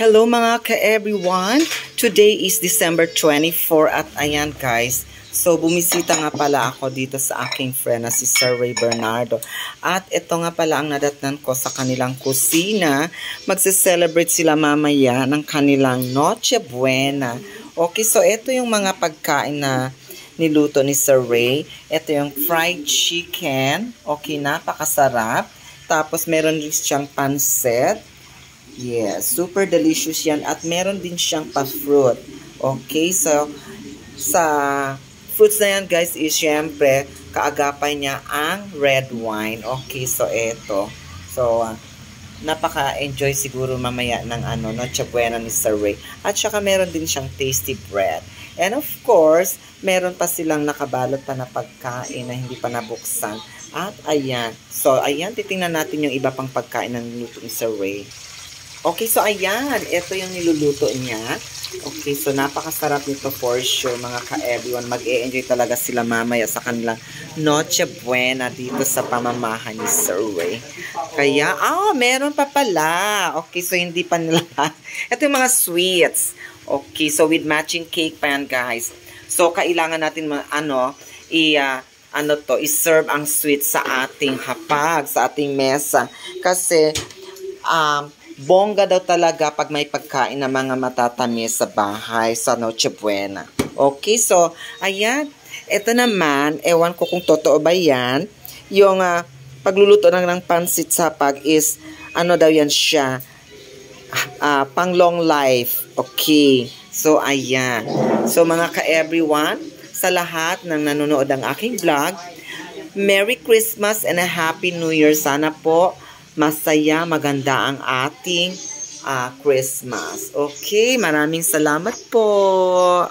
Hello mga ka-everyone! Today is December 24 at ayan guys, so bumisita nga pala ako dito sa aking friend na si Sir Ray Bernardo. At ito nga pala ang nadatnan ko sa kanilang kusina. Magse-celebrate sila mamaya ng kanilang Noche Buena. Okay, so ito yung mga pagkain na niluto ni Sir Ray. Ito yung fried chicken. Okay, napakasarap. Tapos meron din siyang pancit. Yes, super delicious yan. At meron din siyang pa-fruit. Okay, so sa fruits na yan guys is syempre kaagapay niya ang red wine. Okay, so eto. So, napaka-enjoy siguro mamaya ng Noche Buena ni Sir Ray. At saka meron din siyang tasty bread. And of course, meron pa silang nakabalot pa na pagkain na hindi pa nabuksan. At ayan. So, ayan, titingnan natin yung iba pang pagkain na niluto ni Sir Ray. Okay, so ayan, ito yung niluluto niya. Okay, so napakasarap nito for sure mga ka-everyone. Mag-e-enjoy talaga sila mamaya sa kanilang Noche Buena dito sa pamamahan ni Sir Ray. Kaya, meron pa pala. Okay, so hindi pa nila. Ito yung mga sweets. Okay, so with matching cake pa yan guys. So, kailangan natin i-serve ang sweet sa ating hapag, sa ating mesa. Kasi, bongga daw talaga pag may pagkain na mga matatamis sa bahay sa Noche Buena. Okay, so, ayan. Ito naman, ewan ko kung totoo ba yan. Yung pagluluto ng pansit sapag is, daw yan siya, pang long life. Okay, so, ayan. So, mga ka-everyone, sa lahat ng nanonood ng aking vlog, Merry Christmas and a Happy New Year. Sana po, masaya, maganda ang ating Christmas. Okay, maraming salamat po.